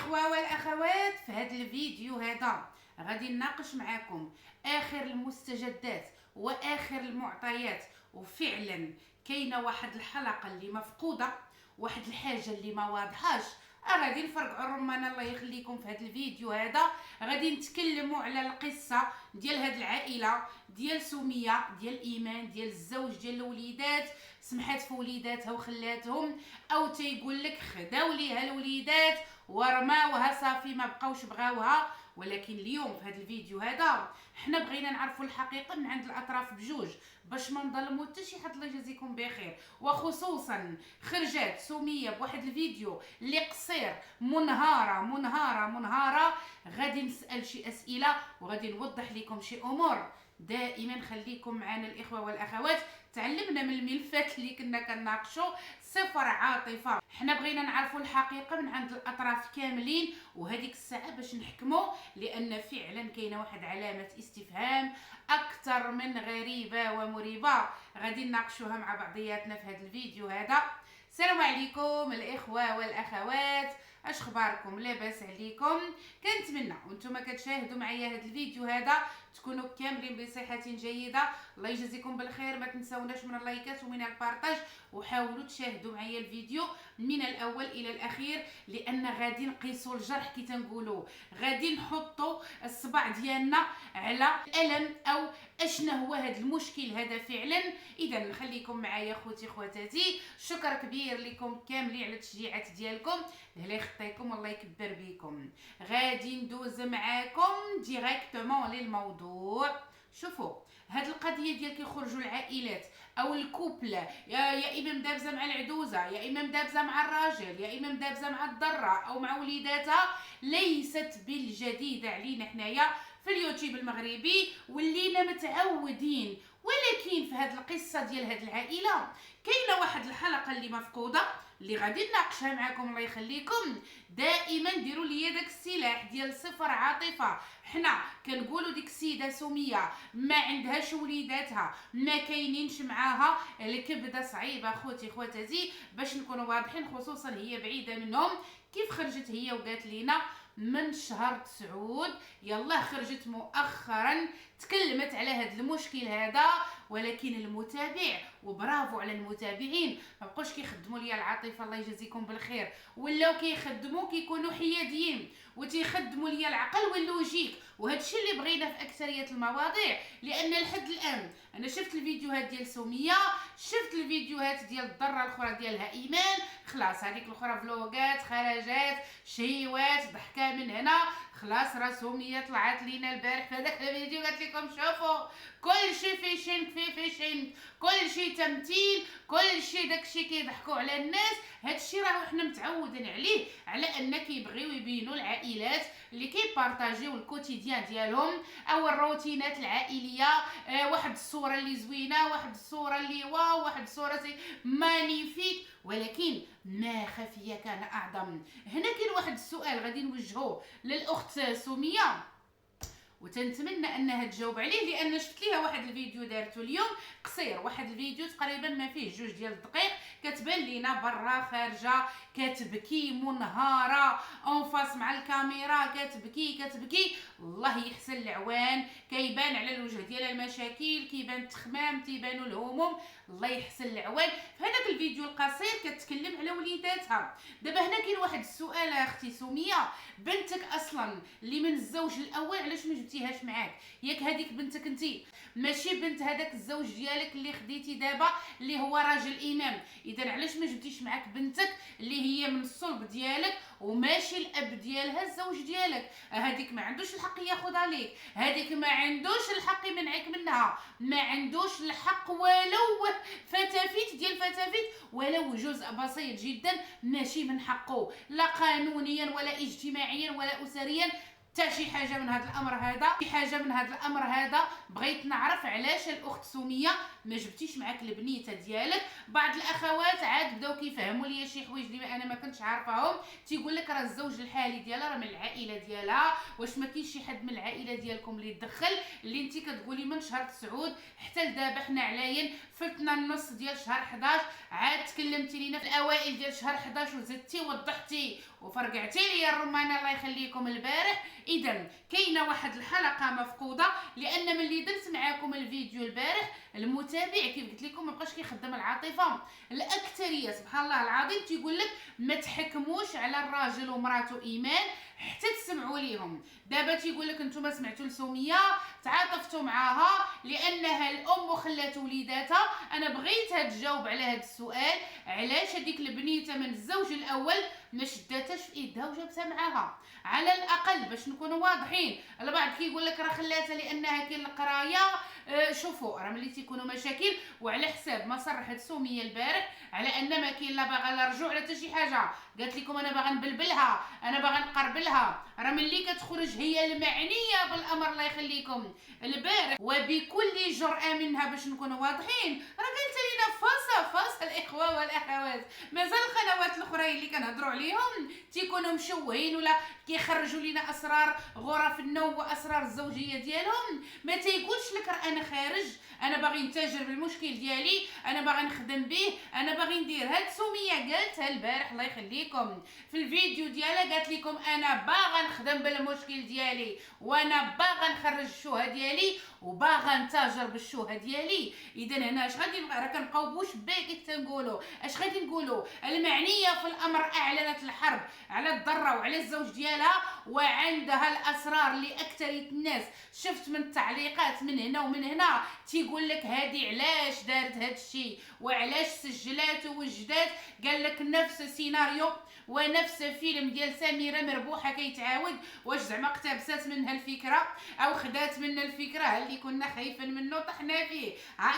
الإخوة والأخوات، في هذا الفيديو هذا غادي نناقش معكم آخر المستجدات وآخر المعطيات. وفعلا كاينة واحد الحلقة اللي مفقودة، واحد الحاجة اللي ما واضحاش. غادي نفرقعوا الرمان الله يخليكم. في هذا الفيديو هذا غادي نتكلموا على القصه ديال هذه العائله ديال سميه، ديال ايمان، ديال الزوج، ديال الوليدات. سمحات في وليداتها وخلاتهم، او تيقول لك خداو ليها الوليدات ورماوها صافي ما بقاوش بغاوها. ولكن اليوم في هذا الفيديو هذا حنا بغينا نعرفوا الحقيقه من عند الاطراف بجوج، باش ما نظلموا حتى شي حد. الله يجازيكم بخير. وخصوصا خرجت سميه بواحد الفيديو اللي قصير منهاره. غادي نسال شي اسئله وغادي نوضح لكم شي امور. دائما خليكم معنا الاخوه والاخوات. تعلمنا من الملفات اللي كنا كنناقشوا. صفر عاطفه، حنا بغينا نعرفوا الحقيقه من عند الاطراف كاملين، وهذيك الساعه باش نحكموا، لان فعلا كاينه واحد علامه استفهام اكثر من غريبه ومريبه. غادي نناقشوها مع بعضياتنا في هذا الفيديو هذا. السلام عليكم الاخوه والاخوات، اش اخباركم؟ لاباس عليكم؟ كنتمنى وانتم كتشاهدوا معايا هذا الفيديو هذا تكونوا كاملين بصحه جيده. الله يجزيكم بالخير. ما تنساوناش من اللايكات ومن البارطاج، وحاولوا تشاهدوا معايا الفيديو من الاول الى الاخير، لان غادي نقيسوا الجرح كي تنقولوا، غادي نحطوا الصبع ديالنا على الالم او اشنا هو هذا المشكل هذا فعلا. اذا خليكم معايا خوتي خواتاتي. شكر كبير لكم كاملين على التشجيعات ديالكم. الله يخطيكم والله يكبر بكم. غادي ندوز معاكم ديريكتومون للموضوع. شوفوا هاد القضيه ديال كيخرجوا العائلات او الكوبل، يا اما مدابزه مع العدوزه، يا اما مدابزه مع الراجل، يا اما مدابزه مع الضره او مع وليداتها، ليست بالجديده علينا حنايا في اليوتيوب المغربي ولينا متعودين. ولكن في هذه القصه ديال هذه العائله كاينه واحد الحلقه اللي مفقوده اللي غادي نناقشها معكم. الله يخليكم. دائما ديروا لي داك السلاح ديال صفر عاطفه. حنا كنقولوا ديك السيده سميه ما عندهاش وليداتها، ما كاينينش معاها، الكبده صعيبه خوتي خواتاتي باش نكونوا واضحين. خصوصا هي بعيده منهم. كيف خرجت هي وقالت لينا من شهر 9، يلا خرجت مؤخرا تكلمت على هذا المشكل هذا. ولكن المتابع، وبرافو على المتابعين، ما بقوش كيخدموا ليا العاطفه الله يجازيكم بالخير، ولاو كيخدموا كيكونوا حياديين وتيخدموا ليا العقل واللوجيك. وهذا الشيء اللي بغينا في اكثريه المواضيع، لان لحد الان انا شفت الفيديوهات ديال سميه، شفت الفيديوهات ديال الضره الاخرى ديالها ايمان، خلاص هذيك الاخرى فلوغات، خرجات، شهيوات، ضحكه من هنا. خلاص راه سميه طلعت لينا البارح في هذاك الفيديو قالت لكم شوفوا كل شيء فيشن، كل شيء تمثيل، كل شيء داكشي كيضحكوا على الناس. هادشي راه حنا متعودين عليه، على ان كيبغيو يبينوا العائلات اللي كيبارطاجيو الكوتيديان ديالهم او الروتينات العائليه. واحد الصوره اللي زوينه، واحد الصوره اللي واو، واحد الصوره مانيفيك. ولكن ما خفي كان اعظم. هنا كاين واحد السؤال غادي نوجهوه للاخت سميه، وتنتمنى انها تجاوب عليه، لان شفت ليها واحد الفيديو دارته اليوم قصير، واحد الفيديو تقريبا ما فيه 2 ديال الدقائق، كتبان لينا برا خارجه كتبكي منهاره اونفاس مع الكاميرا، كتبكي. الله يحسن العوان. كيبان على الوجه ديالها المشاكل، كيبان التخمام، تيبانوا الهموم. الله يحسن العوان. في هذاك الفيديو القصير كتكلم على وليداتها. دابا هنا كاين واحد السؤال اختي سميه، بنتك اصلا اللي من الزوج الاول علاش ما جبتيهاش معاك؟ ياك هذيك بنتك انت، ماشي بنت هذاك الزوج ديالك اللي خديتي دابا اللي هو راجل امام. اذا علاش ما جبتيش معاك بنتك اللي هي من الصلب ديالك وماشي الاب ديالها الزوج ديالك؟ هذيك ما عندوش الحق ياخذها ليك، هذيك ما عندوش الحق يمنعك منها، ما عندوش الحق ولو فتافيت ديال فتافيت، ولو جزء بسيط جدا ماشي من حقه، لا قانونيا ولا اجتماعيا ولا اسريا. حتى شي حاجه من هذا الامر هذا بغيت نعرف علاش الاخت سميه ما جبتيش معاك البنيته ديالك. بعض الاخوات عاد بداو كيفهموا لي شي حوايج اللي انا ما كنتش عارفاهم. تيقول لك راه الزوج الحالي ديالها راه من العائله ديالها، واش ما كاينش شي حد من العائله ديالكم اللي يدخل؟ اللي انت كتقولي من شهر 9 حتى لدابا حنا علاين فلتنا النص ديال شهر 11، عاد تكلمتي لينا في الاوائل ديال شهر 11 وزدتي وضحتي وفرقعتي لي الرمانه الله يخليكم البارح. اذا كاينه واحد الحلقه مفقوده، لان ملي درت معاكم الفيديو البارح المتابع كيف قلت لكم ما بقاش كيخدم العاطفه. الاكثريه سبحان الله العظيم تيقول لك ما تحكموش على الراجل ومراته ايمان حتى تسمعوا ليهم. دابا تيقول لك نتوما سمعتوا لسميه تعاطفتوا معاها لانها الام وخلات وليداتها. انا بغيتها تجاوب على هذا السؤال، علاش هذيك البنيته من الزوج الاول ما شداتهاش في ايدها وجابتها معاها على الاقل باش نكونوا واضحين. البعض كيقول لك راه خلاتها لانها كاين القرايه. شوفوا راه ملي تيكونوا مشاكل وعلى حساب ما صرحت سميه البارح على ان ما كاين لا باغا لا رجوع لا حتى شي حاجه. قالت لكم انا باغا نبلبلها، انا باغا نقربلها. راه ملي كتخرج هي المعنيه بالامر الله يخليكم البارح وبكل جرأه منها باش نكونوا واضحين، راه قالت لينا فاس الاخوه والاخوات. مازال القنوات الاخرين اللي كنهضروا عليهم تيكونوا مشوهين ولا كيخرجوا لنا اسرار غرف النوم واسرار الزوجيه ديالهم، ما تيقولش لك راه انا خارج، انا باغي نتاجر بالمشكل ديالي، انا باغي نخدم به، انا باغي ندير. هاد سميه قالتها البارح الله يخليكم في الفيديو ديالها، قالت لكم انا باغا نخدم بالمشكل ديالي وانا باغا نخرج الشوهه ديالي وباغا نتاجر بالشوهه ديالي. اذا هنا اش غادي راه كنبقاو بوش باكي تنقولوا اش غادي نقولوا؟ المعنيه في الامر اعلنت الحرب على الضره وعلى الزوج ديالها وعندها الاسرار لاكثريه الناس. شفت من التعليقات من هنا ومن هنا تيقول لك هذه علاش دارت هذا الشيء وعلاش سجلات ووجدات. قال لك نفس السيناريو ونفس فيلم ديال سميره مربوحه كيتعاود. واش زعما اقتبست منها الفكره او خدات منها الفكره اللي كنا خايفين منه طحنا فيه؟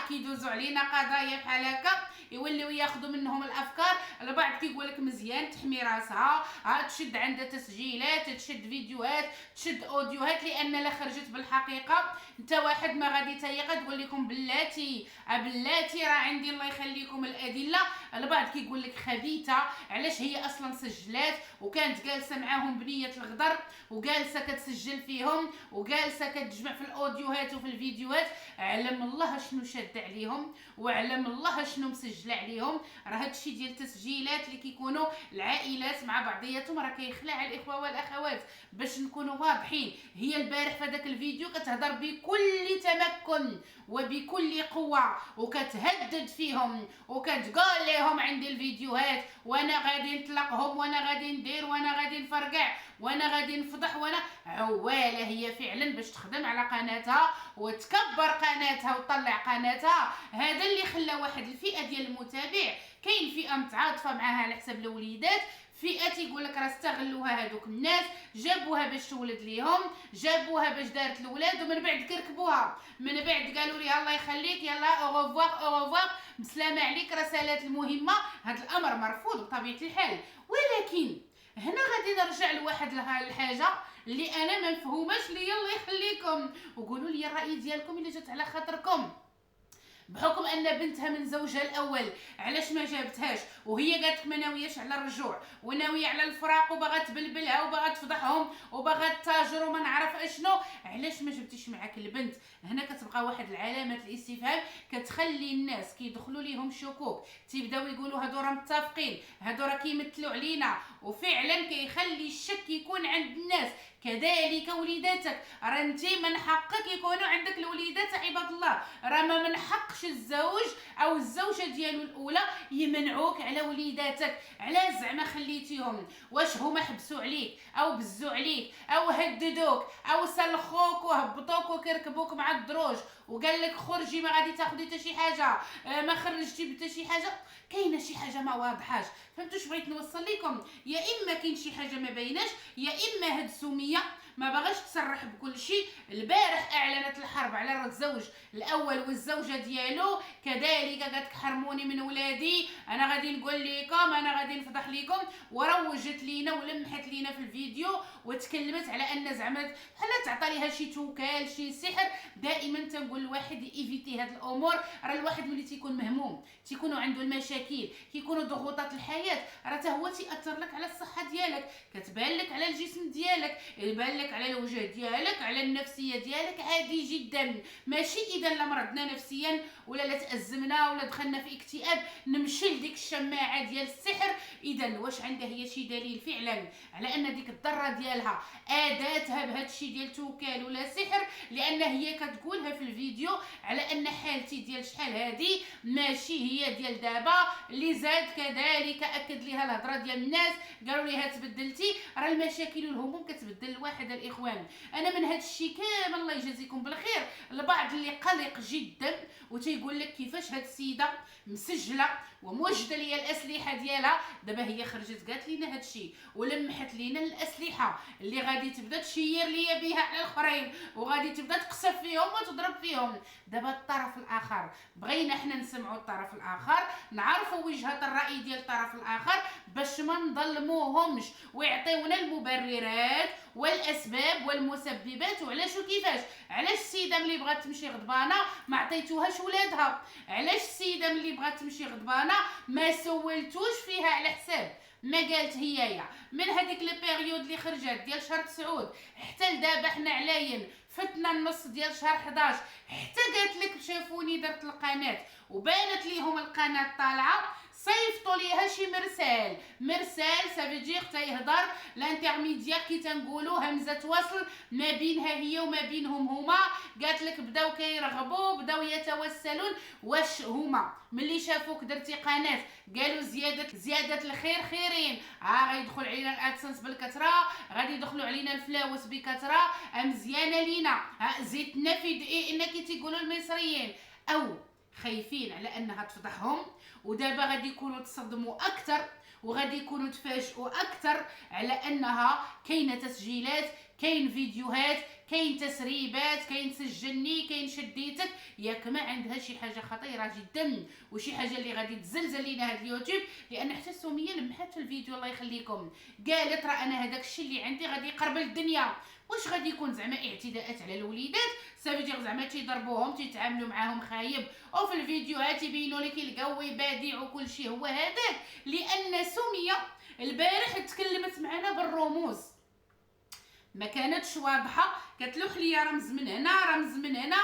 كيدوزوا علينا قضايا بحال هكا يوليو ياخذوا منهم الافكار. البعض كيقول لك مزيان تحمي راسها، تشد عندها تسجيلات، تشد فيديوهات، تشد اوديوهات، لان لا خرجت بالحقيقه انت واحد ما غادي تيقى تقول لكم بلاتي راه عندي الله يخليكم الادله. البعض كيقول لك خبيثه علاش هي اصلا سجلات وكانت جالسه معاهم بنيه الغدر وجالسه كتسجل فيهم وجالسه كتجمع في الاوديوهات وفي الفيديوهات. علم الله شنو شاد عليهم وعلم الله شنو مسجل عليهم. راه هادشي ديال التسجيلات اللي كيكونوا العائلات مع بعضياتهم راه كيخلع الاخوه والاخوات باش نكونوا واضحين. هي البارح في هذاك الفيديو كتهضر بكل تمكن وبكل قوه وكتهدد فيهم وكتقول لهم عندي الفيديوهات وانا غادي نطلقهم وانا غادي ندير وانا غادي نفرقع وانا غادي نفضح. وانا عواله هي فعلا باش تخدم على قناتها وتكبر قناتها وتطلع قناتها. هذا اللي خلى واحد الفئه ديال المتابع كاين فئه متعاطفه معاها على حساب الوليدات، فئه تيقول لك راه استغلوها هذوك الناس، جابوها باش تولد ليهم، جابوها باش دارت الاولاد ومن بعد كركبوها، من بعد قالوا ليها الله يخليك يلا اوغوفوار بسلامه عليك رسالات المهمه. هذا الامر مرفوض بطبيعه الحال. ولكن هنا غادي نرجع لواحد الحاجه اللي انا ما مفهوماش ليا الله يخليكم، وقولوا لي الراي ديالكم اللي جات على خاطركم. بحكم ان بنتها من زوجها الاول علاش ما جابتهاش وهي قالت ما ناوياش على الرجوع وناويه على الفراق وباغا تبلبلها وباغا تفضحهم وباغا تاجر وما نعرف اشنو؟ علاش ما جبتيش معاك البنت؟ هنا كتبقى واحد العلامات الاستفهام كتخلي الناس كيدخلوا ليهم شكوك، تيبداو يقولوا هادو راه متفقين، هادو راه كيمثلوا علينا، وفعلا كيخلي الشك يكون عند الناس. كذلك وليداتك، راه انت من حقك يكونوا عندك الوليدات عباد الله، راه ما من حقش الزوج او الزوجه ديالو الاولى يمنعوك على وليداتك. علاش زعما خليتيهم؟ واش هما حبسوا عليك او بزوا عليك او هددوك او سلخوك وهبطوك وكركبوك مع الدروج وقال لك خرجي ما غادي تاخذي حتى شي حاجه، ما خرجتي حتى شي حاجه؟ كاينه شي حاجه ما واضحاش. فهمتوا اش بغيت نوصل لكم؟ يا اما كاين شي حاجه ما بايناش، يا اما هاد سميه ما باغاش تصرح بكل شيء. البارح اعلنت الحرب على الزوج الاول والزوجه ديالو، كذلك قالت لك حرموني من ولادي، انا غادي نقول لكم، انا غادي نفضح لكم، وروجت لينا ولمحت لينا في الفيديو وتكلمت على ان زعما بحال تعطى ليها شي توكال شي سحر. دائما تنقول الواحد ايفيتي هاد الامور. راه الواحد ملي تيكون مهموم، تيكونوا عنده المشاكل، كيكونوا ضغوطات الحياه، راه حتى هو تاثر لك على الصحه ديالك، كتبان لك على الجسم ديالك، يبان لك ديالك، على الوجه ديالك، على النفسيه ديالك، عادي جدا. ماشي اذا لا مرضنا نفسيا ولا لا تازمنا ولا دخلنا في اكتئاب نمشي لديك الشماعه ديال السحر. اذا واش عندها هي شي دليل فعلا على ان ديك الضره ديالها اداتها بهذا الشيء ديال توكال ولا سحر؟ لان هي كتقولها في الفيديو على ان حالتي ديال شحال هادي ماشي هي ديال دابا. اللي زاد كذلك اكد ليها الهضره ديال الناس قالوا ليها تبدلتي، راه المشاكل والهموم كتبدل الواحد الاخوان. انا من هذا الشيء كامل الله يجازيكم بالخير البعض اللي قلق جدا وتيقول لك كيفاش هاد السيده مسجله وموجده ليا الاسلحه ديالها. دابا هي خرجت قالت لينا هاد الشيء ولمحت لينا الاسلحه اللي غادي تبدا تشير ليا بها على الاخرين وغادي تبدا تقصف فيهم وتضرب فيهم. دابا الطرف الاخر بغينا حنا نسمعوا الطرف الاخر، نعرفوا وجهه الراي ديال الطرف الاخر باش ما نظلموهمش ويعطيونا المبررات والاسباب والمسببات وعلاش وكيفاش. علاش السيده ملي بغات تمشي غضبانه ما عطيتوهاش ولادها؟ علاش السيده ملي بغات تمشي غضبانه ما سولتوش فيها على حساب ما قالت هي من هذيك لي بيريود اللي خرجت ديال شهر 9 حتى لدابا حنا علاين فتنا النص ديال شهر 11 حتى قالت لك شافوني درت القناه وبانت ليهم القناه طالعه صيفطوا ليها شي مرسال سافيدير تيهضر لانترميديير كي تنقولوا همزه وصل ما بينها هي وما بينهم هما. قالت لك بداو كيرغبوا بداو يتوسلون. واش هما ملي شافوك درتي قناه قالوا زياده الخير خيرين، غيدخل علينا الادسنس بالكثره، غادي يدخلوا علينا الفلاوس بكثره، مزيانه لينا، زيتنا في دقيقنا كي تيقولوا المصريين، او خايفين على انها تفضحهم ودابا غادي يكونوا تصدموا اكثر وغادي يكونوا تفاجئوا اكثر على انها كاينه تسجيلات، كاين فيديوهات، كاين تسريبات، كاين سجلني، كاين شديتك. ياك ما عندها شي حاجه خطيره جدا وشي حاجه اللي غادي تزلزل لينا هذا اليوتيوب. لان حتى سميه لمحات في الفيديو الله يخليكم قالت راه انا هذاك الشيء اللي عندي غادي يقرب الدنيا. واش غادي يكون زعما اعتداءات على الوليدات؟ سافيدير زعما تيضربوهم تيتعاملوا معاهم خايب وفي الفيديوهات يبينوا لك القوي بادع وكل شيء هو هذاك. لان سميه البارح تكلمت معنا بالرموز ما كانتش واضحه، كتلوح ليا رمز من هنا رمز من هنا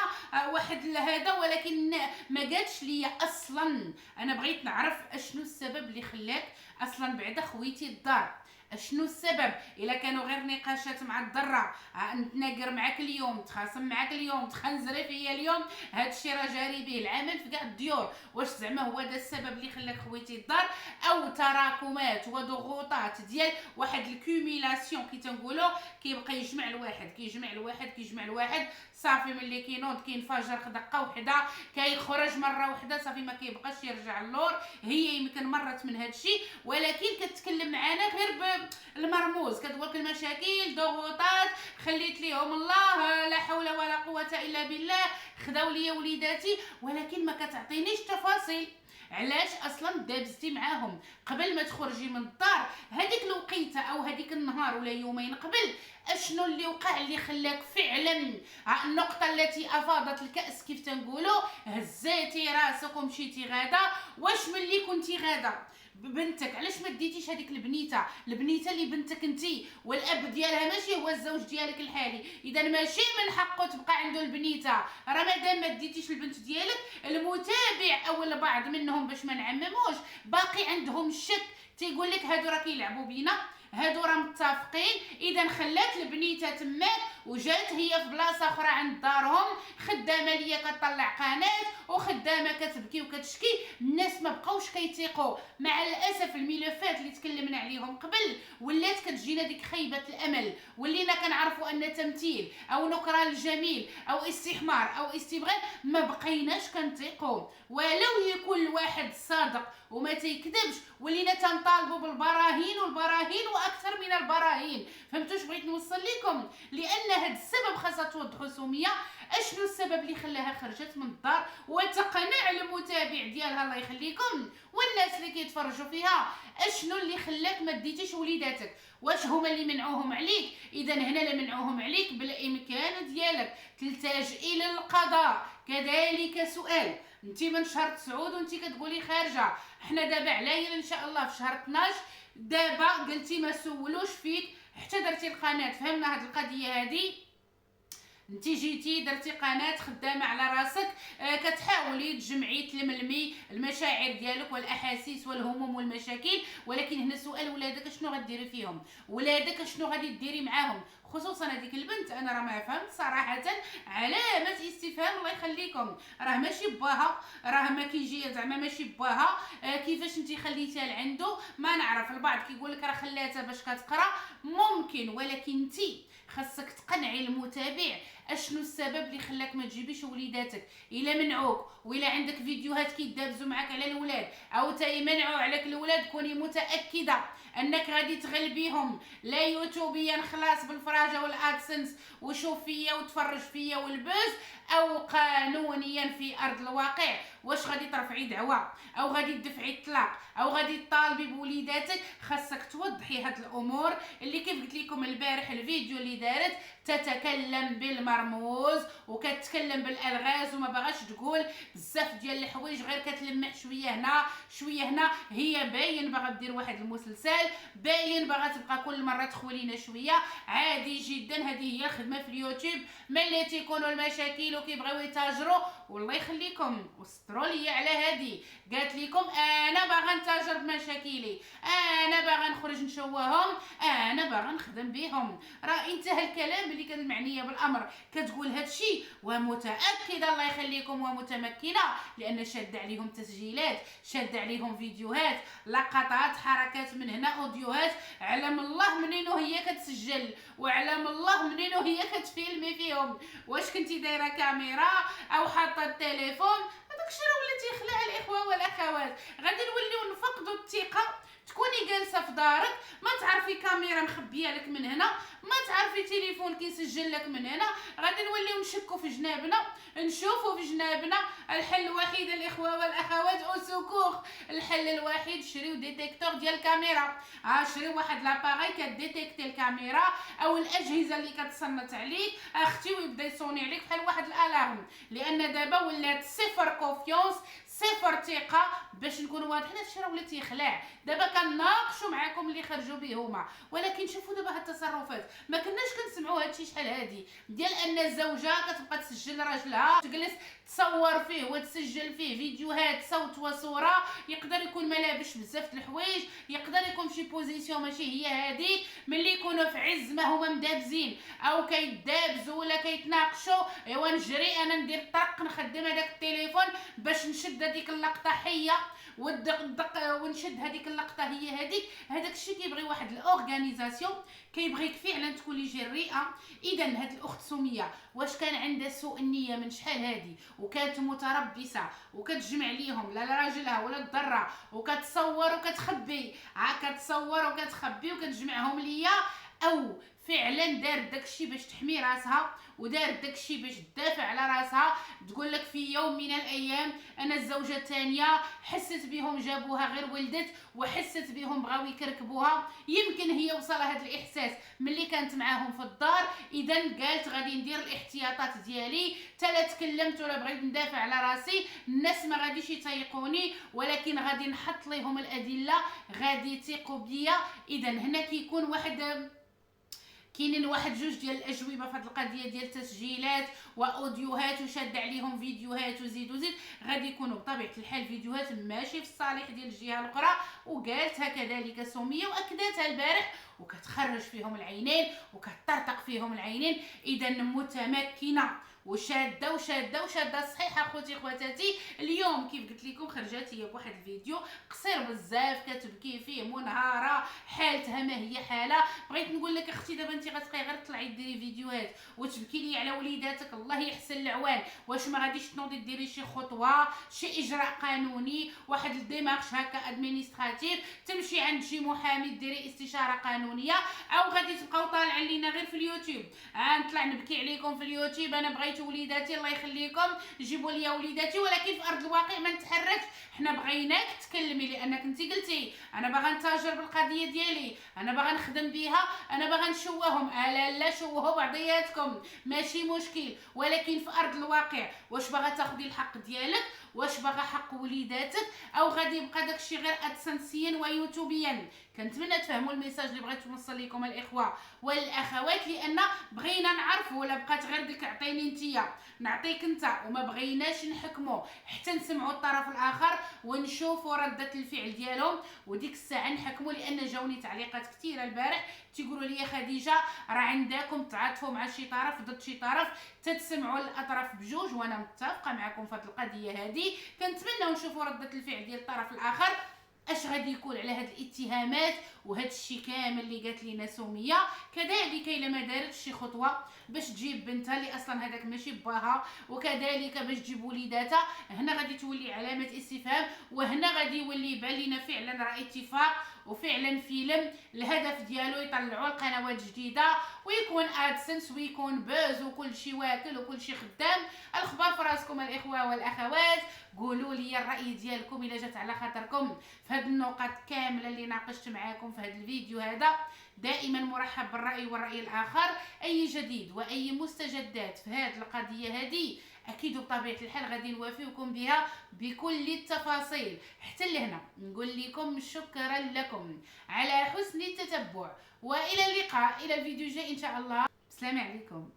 واحد لهذا، ولكن ما قالتش ليا اصلا. انا بغيت نعرف اشنو السبب اللي خلاك اصلا بعدا خويتي الدار. شنو السبب؟ الا كانوا غير نقاشات مع الضره نتناقر معاك اليوم تخاصم معاك اليوم تخنزري فيا اليوم، هادشي راه جاري به العمل في كاع الديور. واش زعما هو ده السبب اللي خلاك خويتي الدار او تراكمات وضغوطات ديال واحد الكوميلاسيون كي تنقولوا كيبقى يجمع الواحد صافي ملي كينوض كينفجر دقه وحده كيخرج مره وحده صافي ما كيبقاش يرجع اللور. هي يمكن مرت من هادشي ولكن كتكلم معانا غير بالمرموز، كتقول لك المشاكل ضغوطات خليت ليهم الله لا حول ولا قوه الا بالله خداو لي وليداتي، ولكن ما كتعطينيش تفاصيل. علاش اصلا دابزتي معاهم قبل ما تخرجي من الدار هذيك الوقيته او هذيك النهار ولا يومين قبل؟ اشنو اللي وقع اللي خلاك فعلا النقطه التي افاضت الكاس كيف تنقولوا هزيتي راسك ومشيتي غاده؟ واش ملي كنتي غاده بنتك علاش ما ديتيش هذيك البنيته اللي بنتك انتي والاب ديالها ماشي هو الزوج ديالك الحالي؟ اذا ماشي من حقه تبقى عنده البنيته. راه مادام ما ديتيش البنت ديالك المتابع او البعض منهم باش ما نعمموش باقي عندهم الشك تيقول لك هادو راه كيلعبوا بينا هادو راه متفقين. اذا خلات البنيته تماك وجات هي في بلاصه اخرى عند دارهم خدامه ليا كطلع قناه وخدامه كتبكي وكتشكي. الناس ما بقاوش كيتيقوا. مع الاسف الملفات اللي تكلمنا عليهم قبل ولات كتجينا ديك خيبه الامل، ولينا كنعرفوا ان تمثيل او نكره الجميل او استحمار او استبغاء ما بقيناش كنتيقوا. ولو يكون الواحد صادق وما تيكذبش ولينا تنطالبوا بالبراهين والبراهين واكثر من البراهين. فهمتوش بغيت نوصل لكم؟ لان هذا السبب خاصها توضحوا سميه اشنو السبب اللي خلاها خرجت من الدار وتقنع المتابع ديالها الله يخليكم والناس اللي كيتفرجوا فيها اشنو اللي خلاك ما ديتيش وليداتك. واش هما اللي منعوهم عليك؟ اذا هنا اللي منعوهم عليك بالامكان ديالك تلتجئي الى القضاء. كذلك سؤال انت من شهر 9 وانت كتقولي خارجه، حنا دابا علاين ان شاء الله في شهر 12 دابا قلتي ما سولوش فيك حتى درتي القناه فهمنا هاد القضيه هادي، انتي جيتي درتي قناه خدامه على راسك، كتحاولي تجمعي تلملمي المشاعر ديالك والاحاسيس والهموم والمشاكل. ولكن هنا سؤال، ولادك شنو غديري فيهم؟ ولادك شنو غادي ديري معاهم؟ خصوصا هذيك البنت انا راه ما فهمت صراحه، علامه استفهام الله يخليكم. راه ماشي باها، راه ما كيجي زعما ماشي باها. كيفاش انت خليتيها لعندو ما نعرف. البعض كيقول لك راه خلاتها باش كتقرا، ممكن، ولكن انت خاصك تقنعي المتابع اشنو السبب اللي خلاك ما تجيبيش وليداتك. الا منعوك ولا عندك فيديوهات كيدابزوا معاك على الاولاد او تيمنعوا عليك الاولاد، كوني متاكده انك غادي تغلبيهم، لا يوتيوبيا خلاص بالفراجه والادسنس وشوف فيا وتفرج فيا والبوز، او قانونيا في ارض الواقع. واش غادي ترفعي دعوه او غادي تدفعي الطلاق او غادي تطالبي بوليداتك؟ خاصك توضحي هاد الامور اللي كيف قلت لكم البارح الفيديو اللي دارت تتكلم بالمرموز وكتكلم بالالغاز وما باغاش تقول بزاف ديال الحوايج، غير كتلمح شويه هنا شويه هنا. هي باين باغا دير واحد المسلسل، باين باغا تبقى كل مره تخولينا شويه. عادي جدا، هذه هي الخدمه في اليوتيوب. ملي تيكونوا المشاكل وكيبغيو يتاجروا، والله يخليكم وسطروا لي على هذه، قالت لكم انا باغا نتاجر بمشاكلي، انا باغا نخرج نشوههم، انا باغا نخدم بهم. راه انتهى الكلام اللي كانت معنيه بالامر كتقول هادشي ومتاكده الله يخليكم ومتمكنه، لان شاد عليهم تسجيلات، شاد عليهم فيديوهات، لقطات، حركات من هنا، اوديوهات. علم الله منين هي كتسجل وعلم الله منين هي كتفيلمي فيهم. واش كنتي دايره كاميرا او حاطه التليفون؟ هذاك الشيء راه ولا تيخلع الاخوه والاخوات. غادي نوليو نفقدوا الثقه. تكوني جالسه في دارك ما تعرفي كاميرا مخبيه لك من هنا، ما تعرفي تليفون كيسجل لك من هنا، غادي نوليو نشكوا في جنابنا، نشوفوا في جنابنا. الحل الوحيد الاخوه والاخوات او سكوخ، الحل الوحيد شريو ديتيكتور ديال الكاميرا. شريو واحد لاباغي كديتيكتي الكاميرا او الاجهزه اللي كتصنت عليك اختي، ويبدا يصوني عليك بحال واحد الالارم. لان دابا ولات صفر كونفيونس، صفر ثقه. باش نكونوا واضحين هادشي راه ولا تيخلع. دابا كنناقشوا معاكم اللي خرجوا به هما، ولكن شوفوا دابا هاد التصرفات ما كناش كنسمعوا هادشي شحال هادي، ديال ان الزوجه كتبقى تسجل راجلها، تجلس تصور فيه وتسجل فيه فيديوهات صوت وصوره. يقدر يكون ما لابش بزاف د الحوايج، يقدر يكون في شي بوزيسيون ماشي هي هادي. ملي يكونوا في عز ما هما مدابزين او كيدابزوا ولا كيتناقشوا، ايوا نجري انا ندير الطرق نخدم هذاك التليفون باش نشد هذيك اللقطه حيه والدق ونشد هذيك اللقطه هي هذيك. هذاك الشيء كيبغي واحد الاورغانيزاسيون، كيبغيك فعلا تكون لي جريئه. اذا هاد الاخت سميه واش كان عندها سوء النيه من شحال هادي وكانت متربصه وكتجمع ليهم لا راجلها ولا الضره وكتصور وكتخبي، كتصور وكتخبي وكتجمعهم ليا، او فعلا دارت داكشي باش تحمي راسها ودارت داكشي باش تدافع على راسها؟ تقول لك في يوم من الايام انا الزوجه الثانيه حست بهم جابوها غير ولدت وحست بهم بغاو يكركبوها. يمكن هي وصلها هذا الاحساس ملي كانت معاهم في الدار. اذا قالت غادي ندير الاحتياطات ديالي، تلا تكلمت ولا بغيت ندافع على راسي، الناس ما غاديش يتيقوني، ولكن غادي نحط لهم الادله غادي يثيقوا بيا. اذا هنا كيكون كاينين واحد جوج ديال الاجوبه في هذه القضيه ديال التسجيلات واوديوهات وشاد عليهم فيديوهات وزيد غادي يكونوا بطبيعه الحال فيديوهات ماشي في الصالح ديال الجهه الاخرى. وقالتها كذلك سميه واكدتها البارح، وكتخرج فيهم العينين وكتطرطق فيهم العينين. اذا متمكنه وشاده صحيح اخوتي خواتاتي. اليوم كيف قلت لكم خرجت هي بواحد الفيديو قصير بزاف كتبكي فيه منهاره، حالتها ما هي حاله. بغيت نقول لك اختي دابا انت غتبقاي غير تطلعي ديري فيديوهات وتبكي لي على وليداتك، الله يحسن العوان. واش ما غاديش تنوضي ديري شي خطوه، شي اجراء قانوني، واحد الديمارش هكا ادمينستراتيف، تمشي عند شي محامي ديري استشاره قانونيه، او غادي تبقاو طالعين لينا غير في اليوتيوب نطلع نبكي عليكم في اليوتيوب انا بغيت وليداتي الله يخليكم جيبوا لي وليداتي، ولكن في ارض الواقع ما نتحركش. حنا بغيناك تكلمي لانك انت قلتي انا باغا نتاجر بالقضيه ديالي، انا باغا نخدم بها، انا باغا نشوههم. لا شوهوا بعضياتكم ماشي مشكل، ولكن في ارض الواقع واش باغا تاخدي الحق ديالك واش باغا حق وليداتك او غادي يبقى داكشي غير ادسنسيا ويوتوبيا. كنتمنى تفهموا الميساج اللي بغيت نوصل لكم الاخوه والاخوات، لان بغينا نعرفوا. ولا بقات غير ديك عطيني انتيا نعطيك انت، وما بغيناش نحكموا حتى نسمعوا الطرف الاخر ونشوفوا رده الفعل ديالهم، وديك الساعه نحكموا. لان جاوني تعليقات كثيره البارح تيقولوا لي خديجه راه عندكم تعاطفوا مع شي طرف ضد شي طرف، تتسمعوا الاطراف بجوج، وانا متفقه معكم في هذه القضيه هذه. كنتمنى نشوفوا رده الفعل ديال الطرف الاخر اش غادي يكون على هاد الاتهامات وهاد الشيء كامل اللي قالت لينا سميه. كذلك الا ما دارتش شي خطوه باش تجيب بنتها اللي اصلا هذاك ماشي باها، وكذلك باش تجيب وليداتها، هنا غادي تولي علامه استفهام، وهنا غادي يولي يبان لينا فعلا راه اتفاق وفعلا فيلم الهدف ديالو يطلعوا القنوات جديده ويكون ادسنس ويكون باز وكل شيء واكل وكل شيء خدام. الخبر في راسكم الاخوه والاخوات، قولوا لي الراي ديالكم الا جات على خاطركم في هذه النقط كامله اللي ناقشت معاكم في هذا الفيديو هذا. دائما مرحب بالراي والراي الاخر. اي جديد واي مستجدات في هذه القضيه هذه اكيد بطبيعه الحال غادي نوافيكم بها بكل التفاصيل. حتى لهنا نقول لكم شكرا لكم على حسن التتبع، والى اللقاء الى الفيديو الجاي ان شاء الله. السلام عليكم.